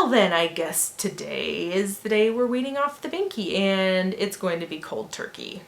Well then, I guess today is the day we're weaning off the binky, and it's going to be cold turkey.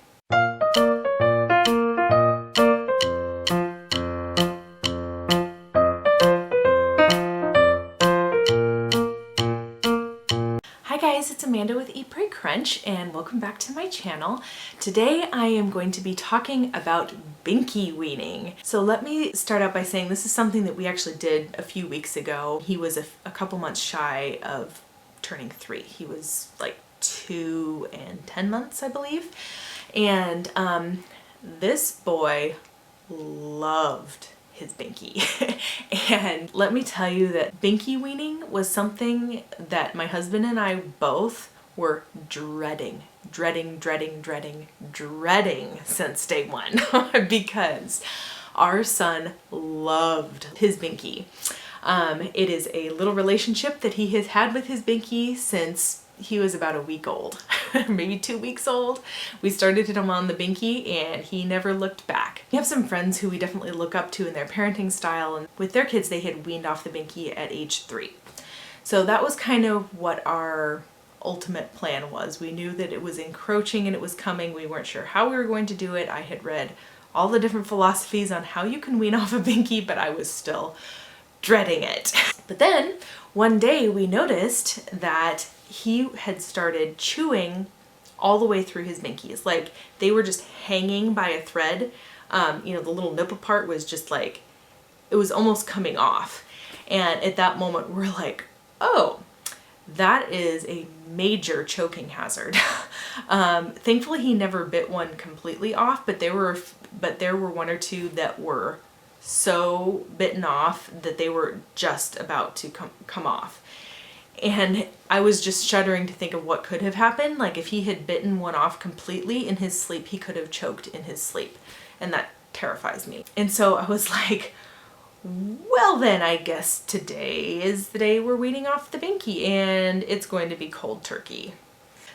Hi guys, it's Amanda with Eat, Pray, Crunch, and welcome back to my channel. Today I am going to be talking about binky weaning. So let me start out by saying this is something that we actually did a few weeks ago. He was a couple months shy of turning 3. He was like 2 and 10 months, I believe. And this boy loved his binky. And let me tell you that binky weaning was something that my husband and I both were dreading since day one because our son loved his binky. It is a little relationship that he has had with his binky since he was about a week old, maybe 2 weeks old. We started him on the binky and he never looked back. We have some friends who we definitely look up to in their parenting style, and with their kids they had weaned off the binky at age 3. So that was kind of what our ultimate plan was. We knew that it was encroaching and it was coming. We weren't sure how we were going to do it. I had read all the different philosophies on how you can wean off a binky, but I was still dreading it. But then one day we noticed that he had started chewing all the way through his binkies. Like they were just hanging by a thread. You know, the little nipple part was just like, it was almost coming off. And at that moment we're like, oh, that is a major choking hazard. Thankfully he never bit one completely off, but there were one or two that were so bitten off that they were just about to come off. And I was just shuddering to think of what could have happened. Like if he had bitten one off completely in his sleep, he could have choked in his sleep. And that terrifies me. And so I was like, well then, I guess today is the day we're weaning off the binky, and it's going to be cold turkey.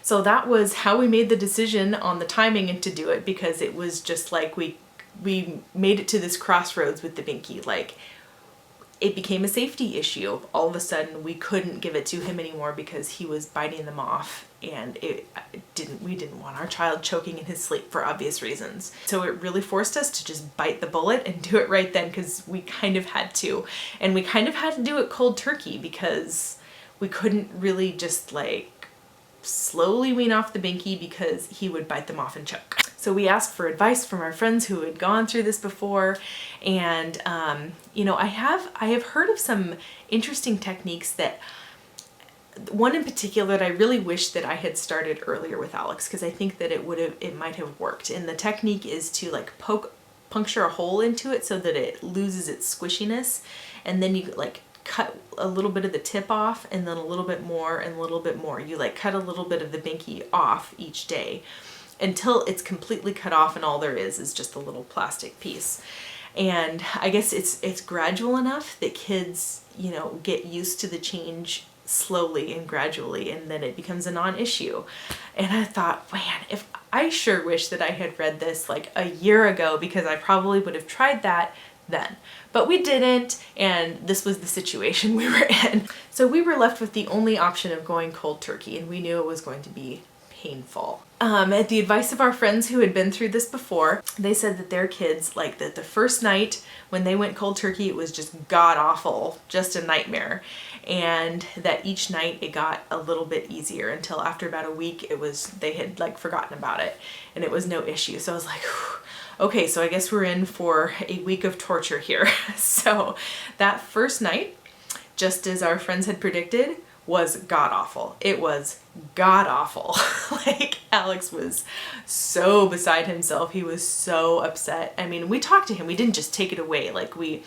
So that was how we made the decision on the timing and to do it, because it was just like we made it to this crossroads with the binky. Like it became a safety issue. All of a sudden we couldn't give it to him anymore because he was biting them off, and we didn't want our child choking in his sleep for obvious reasons. So it really forced us to just bite the bullet and do it right then, because we kind of had to. And we kind of had to do it cold turkey because we couldn't really just like slowly wean off the binky because he would bite them off and choke. So we asked for advice from our friends who had gone through this before, and you know, I have heard of some interesting techniques. That one in particular that I really wish that I had started earlier with Alex, because I think that it might have worked. And the technique is to like puncture a hole into it so that it loses its squishiness, and then you like cut a little bit of the tip off, and then a little bit more and a little bit more. You like cut a little bit of the binky off each day until it's completely cut off and all there is just a little plastic piece. And I guess it's gradual enough that kids, you know, get used to the change slowly and gradually, and then it becomes a non-issue. And I thought, man, if I sure wish that I had read this like a year ago, because I probably would have tried that then. But we didn't, and this was the situation we were in. So we were left with the only option of going cold turkey, and we knew it was going to be painful. At the advice of our friends who had been through this before, they said that their kids, like that the first night when they went cold turkey, it was just god-awful, just a nightmare. And that each night it got a little bit easier until after about a week they had like forgotten about it and it was no issue. So I was like, okay, so I guess we're in for a week of torture here. So that first night, just as our friends had predicted, was god-awful. It was god-awful. Like Alex was so beside himself. He was so upset. I mean, we talked to him. We didn't just take it away. Like we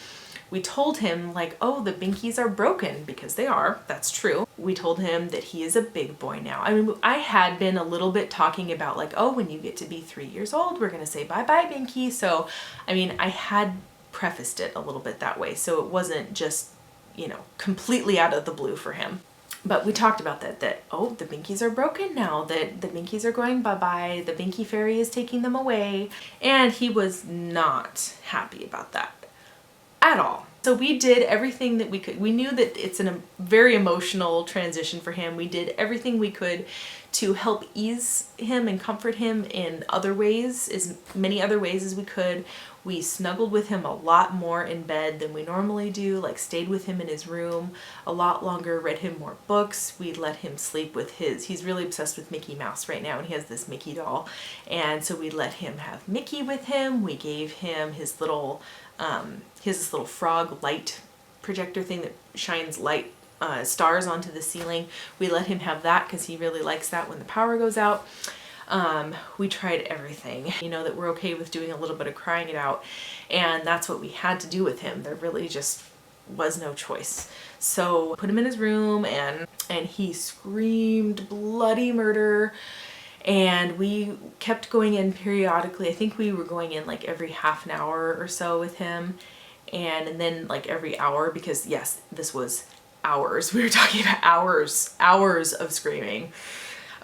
told him like, oh, the binkies are broken, because they are. That's true. We told him that he is a big boy now. I mean, I had been a little bit talking about like, oh, when you get to be 3 years old, we're going to say bye-bye, binky. So, I mean, I had prefaced it a little bit that way. So it wasn't just, you know, completely out of the blue for him. But we talked about that, oh, the binkies are broken now, that the binkies are going bye-bye, the binky fairy is taking them away. And he was not happy about that at all. So we did everything that we could. We knew that it's a very emotional transition for him. We did everything we could to help ease him and comfort him in other ways, as many other ways as we could. We snuggled with him a lot more in bed than we normally do, like stayed with him in his room a lot longer, read him more books. We let him sleep with he's really obsessed with Mickey Mouse right now, and he has this Mickey doll. And so we let him have Mickey with him. We gave him his little, he has this little frog light projector thing that shines light stars onto the ceiling. We let him have that because he really likes that when the power goes out. We tried everything, you know, that we're okay with doing a little bit of crying it out, and that's what we had to do with him. There really just was no choice. So put him in his room, and he screamed bloody murder, and we kept going in periodically. I think we were going in like every half an hour or so with him, and then like every hour, because yes, this was hours. We were talking about hours of screaming.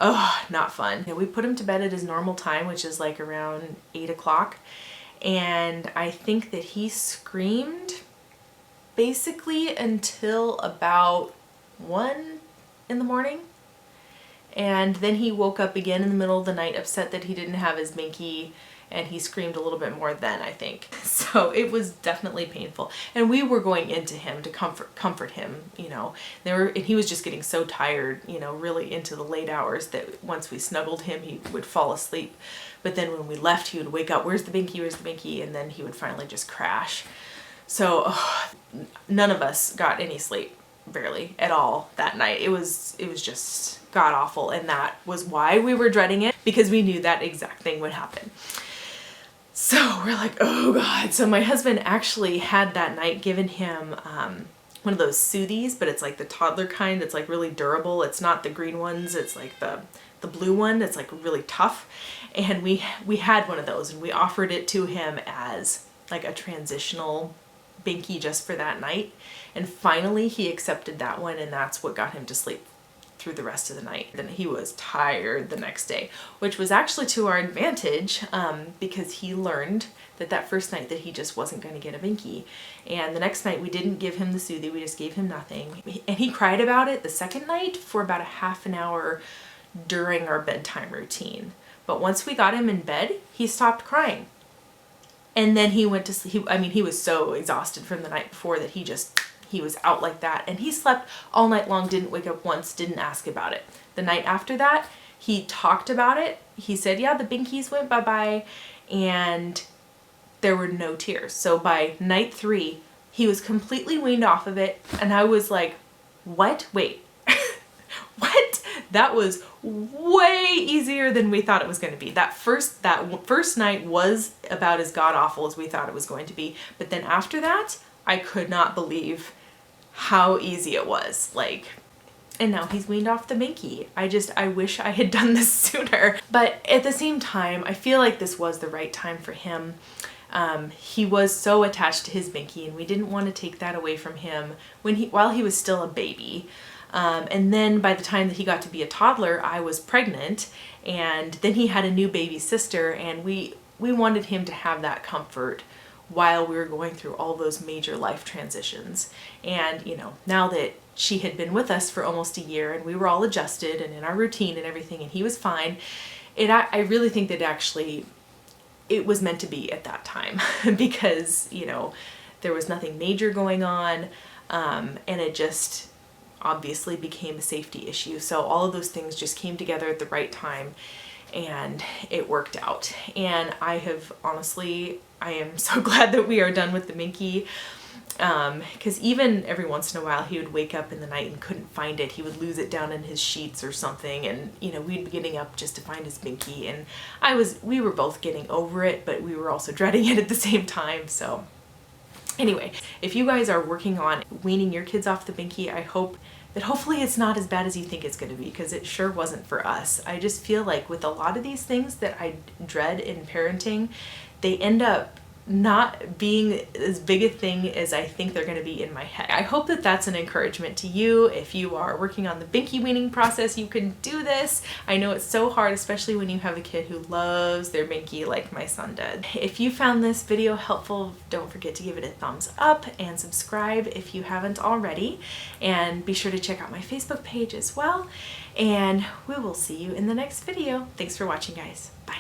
Oh, not fun. We put him to bed at his normal time, which is like around 8 o'clock. And I think that he screamed basically until about 1 in the morning. And then he woke up again in the middle of the night, upset that he didn't have his binky, and he screamed a little bit more then, I think. So it was definitely painful. And we were going into him to comfort him, you know. And he was just getting so tired, you know, really into the late hours, that once we snuggled him, he would fall asleep. But then when we left, he would wake up, where's the binky, where's the binky? And then he would finally just crash. So none of us got any sleep, barely at all that night. It was just god awful, and that was why we were dreading it, because we knew that exact thing would happen. So we're like, oh God. So my husband actually had that night given him one of those soothies, but it's like the toddler kind that's like really durable. It's not the green ones. It's like the blue one that's like really tough. And we had one of those, and we offered it to him as like a transitional binky just for that night. And finally he accepted that one, and that's what got him to sleep through the rest of the night. Then he was tired the next day, which was actually to our advantage, because he learned that first night that he just wasn't going to get a binky. And the next night we didn't give him the soothie, we just gave him nothing. And he cried about it the second night for about a half an hour during our bedtime routine. But once we got him in bed, he stopped crying. And then he went to sleep. I mean, he was so exhausted from the night before that he was out like that, and he slept all night long, didn't wake up once, didn't ask about it. The night after that, he talked about it. He said, yeah, the binkies went bye-bye, and there were no tears. So by night 3, he was completely weaned off of it, and I was like, what? Wait, what? That was way easier than we thought it was going to be. That first night was about as god-awful as we thought it was going to be, but then after that, I could not believe how easy it was. Like, and now he's weaned off the binky. I wish I had done this sooner. But at the same time, I feel like this was the right time for him. He was so attached to his binky, and we didn't want to take that away from him while he was still a baby. And then by the time that he got to be a toddler, I was pregnant, and then he had a new baby sister, and we wanted him to have that comfort while we were going through all those major life transitions. And, you know, now that she had been with us for almost a year, and we were all adjusted and in our routine and everything, and he was fine, I really think that actually it was meant to be at that time, because, you know, there was nothing major going on, and it just obviously became a safety issue. So all of those things just came together at the right time, and it worked out. And I am so glad that we are done with the binky, because even every once in a while he would wake up in the night and couldn't find it. He would lose it down in his sheets or something, and, you know, we'd be getting up just to find his binky, and we were both getting over it, but we were also dreading it at the same time. So anyway, if you guys are working on weaning your kids off the binky, I hope that hopefully it's not as bad as you think it's going to be, because it sure wasn't for us. I just feel like with a lot of these things that I dread in parenting, they end up not being as big a thing as I think they're going to be in my head. I hope that that's an encouragement to you. If you are working on the binky weaning process, you can do this. I know it's so hard, especially when you have a kid who loves their binky like my son did. If you found this video helpful, don't forget to give it a thumbs up and subscribe if you haven't already. And be sure to check out my Facebook page as well. And we will see you in the next video. Thanks for watching, guys. Bye.